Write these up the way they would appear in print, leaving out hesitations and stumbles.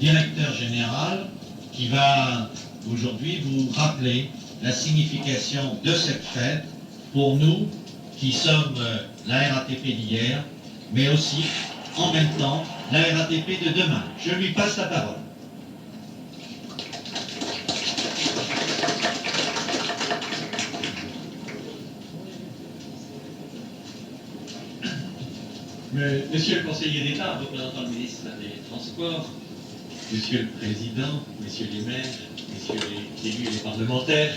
Directeur général qui va aujourd'hui vous rappeler la signification de cette fête pour nous qui sommes la RATP d'hier, mais aussi en même temps la RATP de demain. Je lui passe la parole. Monsieur le conseiller d'État, représentant le ministre des Transports, Monsieur le Président, Messieurs les maires, Messieurs les élus et les parlementaires,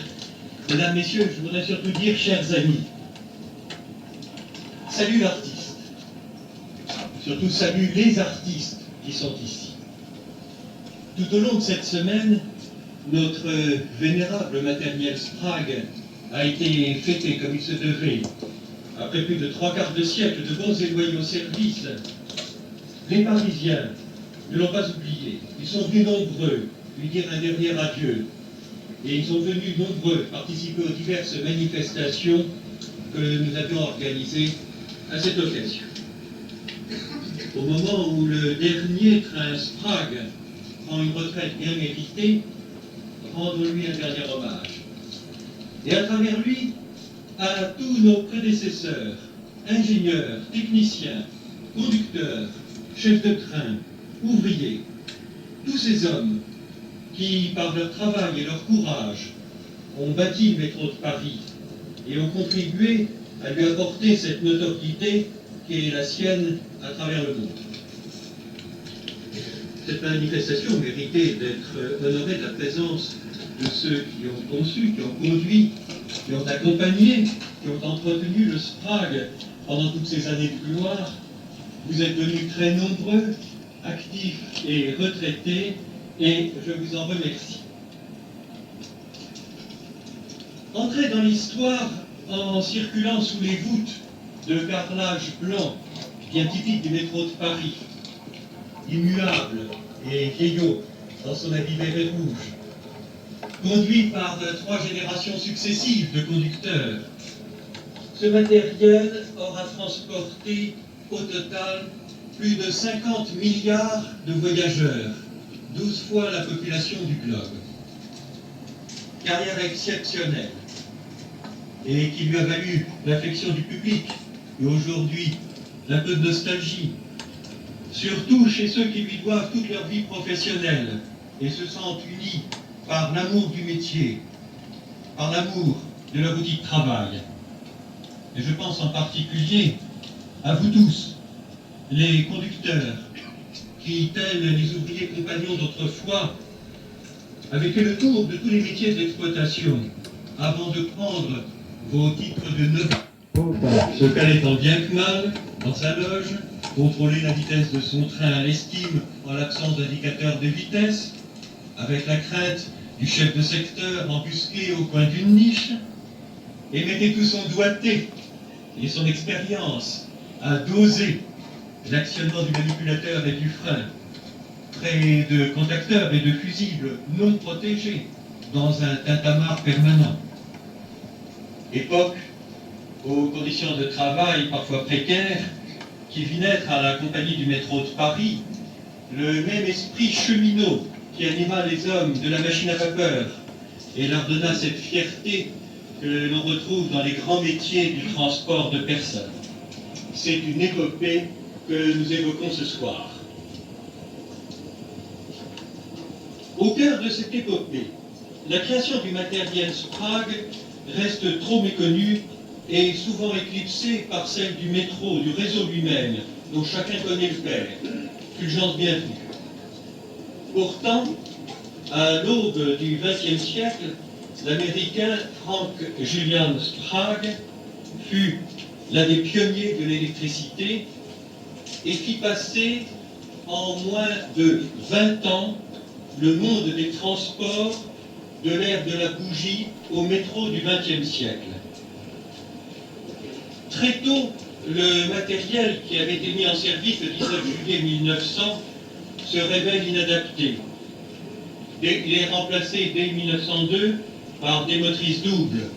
Mesdames, Messieurs, je voudrais surtout dire, chers amis, salut l'artiste, surtout salut les artistes qui sont ici. Tout au long de cette semaine, notre vénérable matériel Sprague a été fêté comme il se devait. Après plus de 3/4 de siècle de bons et loyaux services, les Parisiens ne l'ont pas oublié. Ils sont venus nombreux lui dire un dernier adieu. Et ils sont venus nombreux participer aux diverses manifestations que nous avions organisées à cette occasion. Au moment où le dernier train Sprague prend une retraite bien méritée, rendons-lui un dernier hommage. Et à travers lui, à tous nos prédécesseurs, ingénieurs, techniciens, conducteurs, chefs de train, ouvriers, tous ces hommes qui, par leur travail et leur courage, ont bâti le métro de Paris et ont contribué à lui apporter cette notoriété qui est la sienne à travers le monde. Cette manifestation méritait d'être honorée de la présence de ceux qui ont conçu, qui ont conduit, qui ont accompagné, qui ont entretenu le Sprague pendant toutes ces années de gloire. Vous êtes venus très nombreux, actifs et retraités, et je vous en remercie. Entrez dans l'histoire en circulant sous les voûtes de carrelage blanc, bien typique du métro de Paris, immuable et vieillot dans son habit vert et rouge, conduit par 3 générations successives de conducteurs. Ce matériel aura transporté au total plus de 50 milliards de voyageurs, 12 fois la population du globe. Carrière exceptionnelle, et qui lui a valu l'affection du public, et aujourd'hui un peu de nostalgie, surtout chez ceux qui lui doivent toute leur vie professionnelle et se sentent unis par l'amour du métier, par l'amour de leur outil de travail. Et je pense en particulier à vous tous, les conducteurs, qui, tels les ouvriers compagnons d'autrefois, avaient fait le tour de tous les métiers de l'exploitation avant de prendre vos titres de neuf. Se caler tant bien que mal dans sa loge, contrôler la vitesse de son train à l'estime en l'absence d'indicateur de vitesse, avec la crainte du chef de secteur embusqué au coin d'une niche, et mettez tout son doigté et son expérience à doser l'actionnement du manipulateur et du frein, près de contacteurs et de fusibles non protégés dans un tintamarre permanent. Époque aux conditions de travail parfois précaires qui vit naître à la compagnie du métro de Paris le même esprit cheminot qui anima les hommes de la machine à vapeur et leur donna cette fierté que l'on retrouve dans les grands métiers du transport de personnes. C'est une épopée que nous évoquons ce soir. Au cœur de cette épopée, la création du matériel Sprague reste trop méconnue et souvent éclipsée par celle du métro, du réseau lui-même, dont chacun connaît le père. Fulgence bienvenue. Pourtant, à l'aube du XXe siècle, l'Américain Frank Julian Sprague fut l'un des pionniers de l'électricité et fit passer en moins de 20 ans le monde des transports de l'ère de la bougie au métro du XXe siècle. Très tôt, le matériel qui avait été mis en service le 19 juillet 1900 se révèle inadapté. Il est remplacé dès 1902 par des motrices doubles,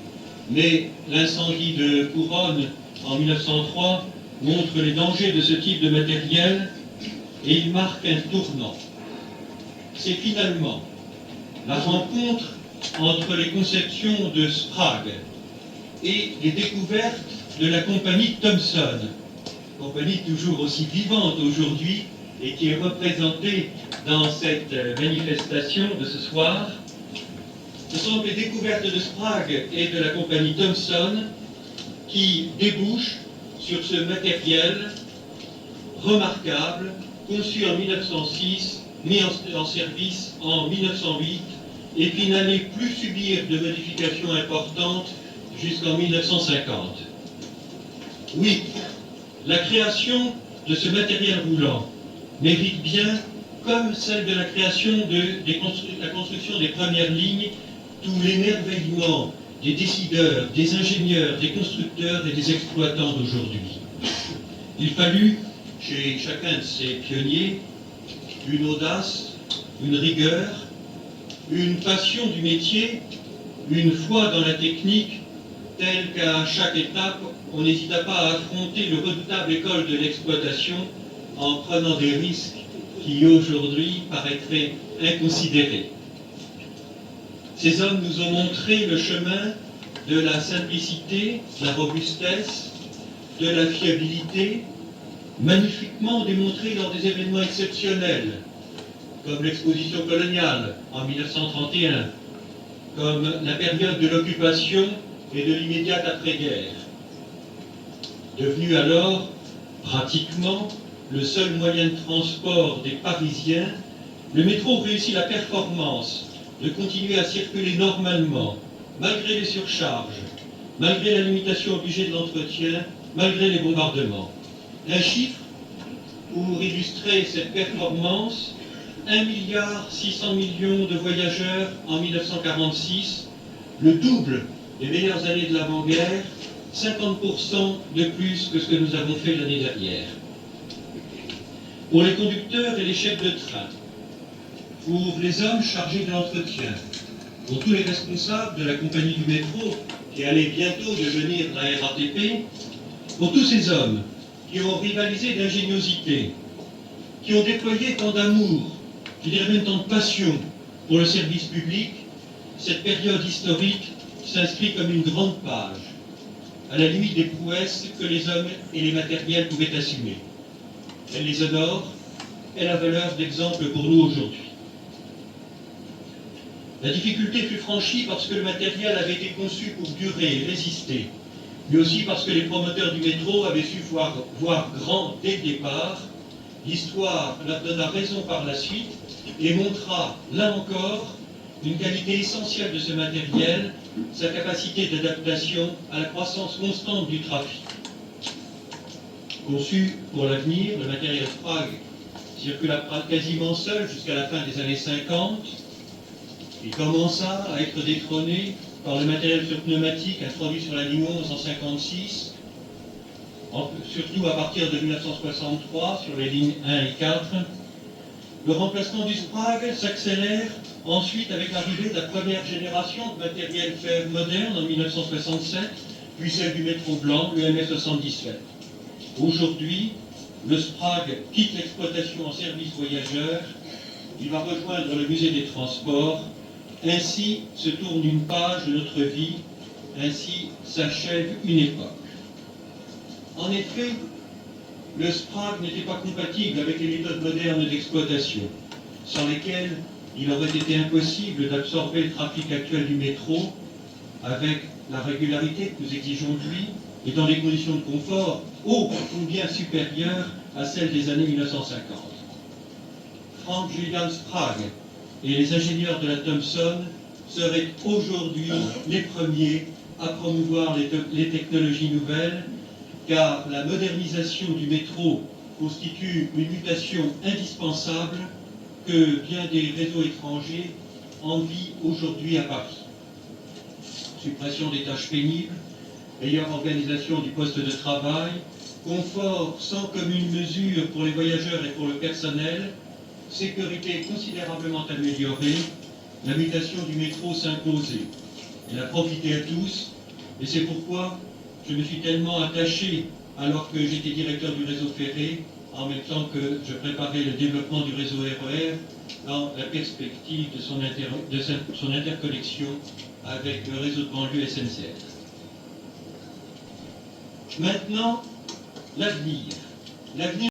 mais l'incendie de Couronne en 1903 montre les dangers de ce type de matériel et il marque un tournant. c'est finalement la rencontre entre les conceptions de Sprague et les découvertes de la compagnie Thomson, compagnie toujours aussi vivante aujourd'hui et qui est représentée dans cette manifestation de ce soir. Ce sont les découvertes de Sprague et de la compagnie Thomson qui débouchent sur ce matériel remarquable, conçu en 1906, mis en service en 1908, et qui n'allait plus subir de modifications importantes jusqu'en 1950. Oui, la création de ce matériel roulant mérite bien, comme celle de la création la construction des premières lignes, tout l'émerveillement des décideurs, des ingénieurs, des constructeurs et des exploitants d'aujourd'hui. Il fallut, chez chacun de ces pionniers, une audace, une rigueur, une passion du métier, une foi dans la technique, telle qu'à chaque étape, on n'hésita pas à affronter le redoutable école de l'exploitation en prenant des risques qui aujourd'hui paraîtraient inconsidérés. Ces hommes nous ont montré le chemin de la simplicité, de la robustesse, de la fiabilité, magnifiquement démontré lors des événements exceptionnels, comme l'exposition coloniale en 1931, comme la période de l'occupation et de l'immédiate après-guerre. Devenu alors pratiquement le seul moyen de transport des Parisiens, le métro réussit la performance de continuer à circuler normalement, malgré les surcharges, malgré la limitation obligée de l'entretien, malgré les bombardements. Un chiffre pour illustrer cette performance: 1,6 milliard de voyageurs en 1946, le double des meilleures années de l'avant-guerre, 50% de plus que ce que nous avons fait l'année dernière. Pour les conducteurs et les chefs de train, pour les hommes chargés de l'entretien, pour tous les responsables de la compagnie du métro qui allait bientôt devenir la RATP, pour tous ces hommes qui ont rivalisé d'ingéniosité, qui ont déployé tant d'amour, je dirais même tant de passion pour le service public, cette période historique s'inscrit comme une grande page, à la limite des prouesses que les hommes et les matériels pouvaient assumer. Elle les honore, elle a valeur d'exemple pour nous aujourd'hui. La difficulté fut franchie parce que le matériel avait été conçu pour durer et résister, mais aussi parce que les promoteurs du métro avaient su voir grand dès le départ. L'histoire leur donna raison par la suite et montra, là encore, une qualité essentielle de ce matériel, sa capacité d'adaptation à la croissance constante du trafic. Conçu pour l'avenir, le matériel Sprague circula quasiment seul jusqu'à la fin des années 50. Il commença à être détrôné par le matériel sur pneumatique introduit sur la ligne 11 en 1956, surtout à partir de 1963 sur les lignes 1 et 4. Le remplacement du Sprague s'accélère ensuite avec l'arrivée de la première génération de matériel fer moderne en 1967, puis celle du métro blanc, le MS77. Aujourd'hui, le Sprague quitte l'exploitation en service voyageur, il va rejoindre le musée des transports. Ainsi se tourne une page de notre vie, ainsi s'achève une époque. En effet, le Sprague n'était pas compatible avec les méthodes modernes d'exploitation, sans lesquelles il aurait été impossible d'absorber le trafic actuel du métro avec la régularité que nous exigeons de lui et dans des conditions de confort ô combien supérieures à celles des années 1950. Frank Julian Sprague et les ingénieurs de la Thomson seraient aujourd'hui les premiers à promouvoir les technologies nouvelles, car la modernisation du métro constitue une mutation indispensable que bien des réseaux étrangers envient aujourd'hui à Paris. Suppression des tâches pénibles, meilleure organisation du poste de travail, confort sans commune mesure pour les voyageurs et pour le personnel, sécurité considérablement améliorée, la mutation du métro s'imposait. Elle a profité à tous, et c'est pourquoi je me suis tellement attaché, alors que j'étais directeur du réseau ferré, en même temps que je préparais le développement du réseau RER, dans la perspective de son interconnexion avec le réseau de banlieue SNCF. Maintenant, l'avenir. L'avenir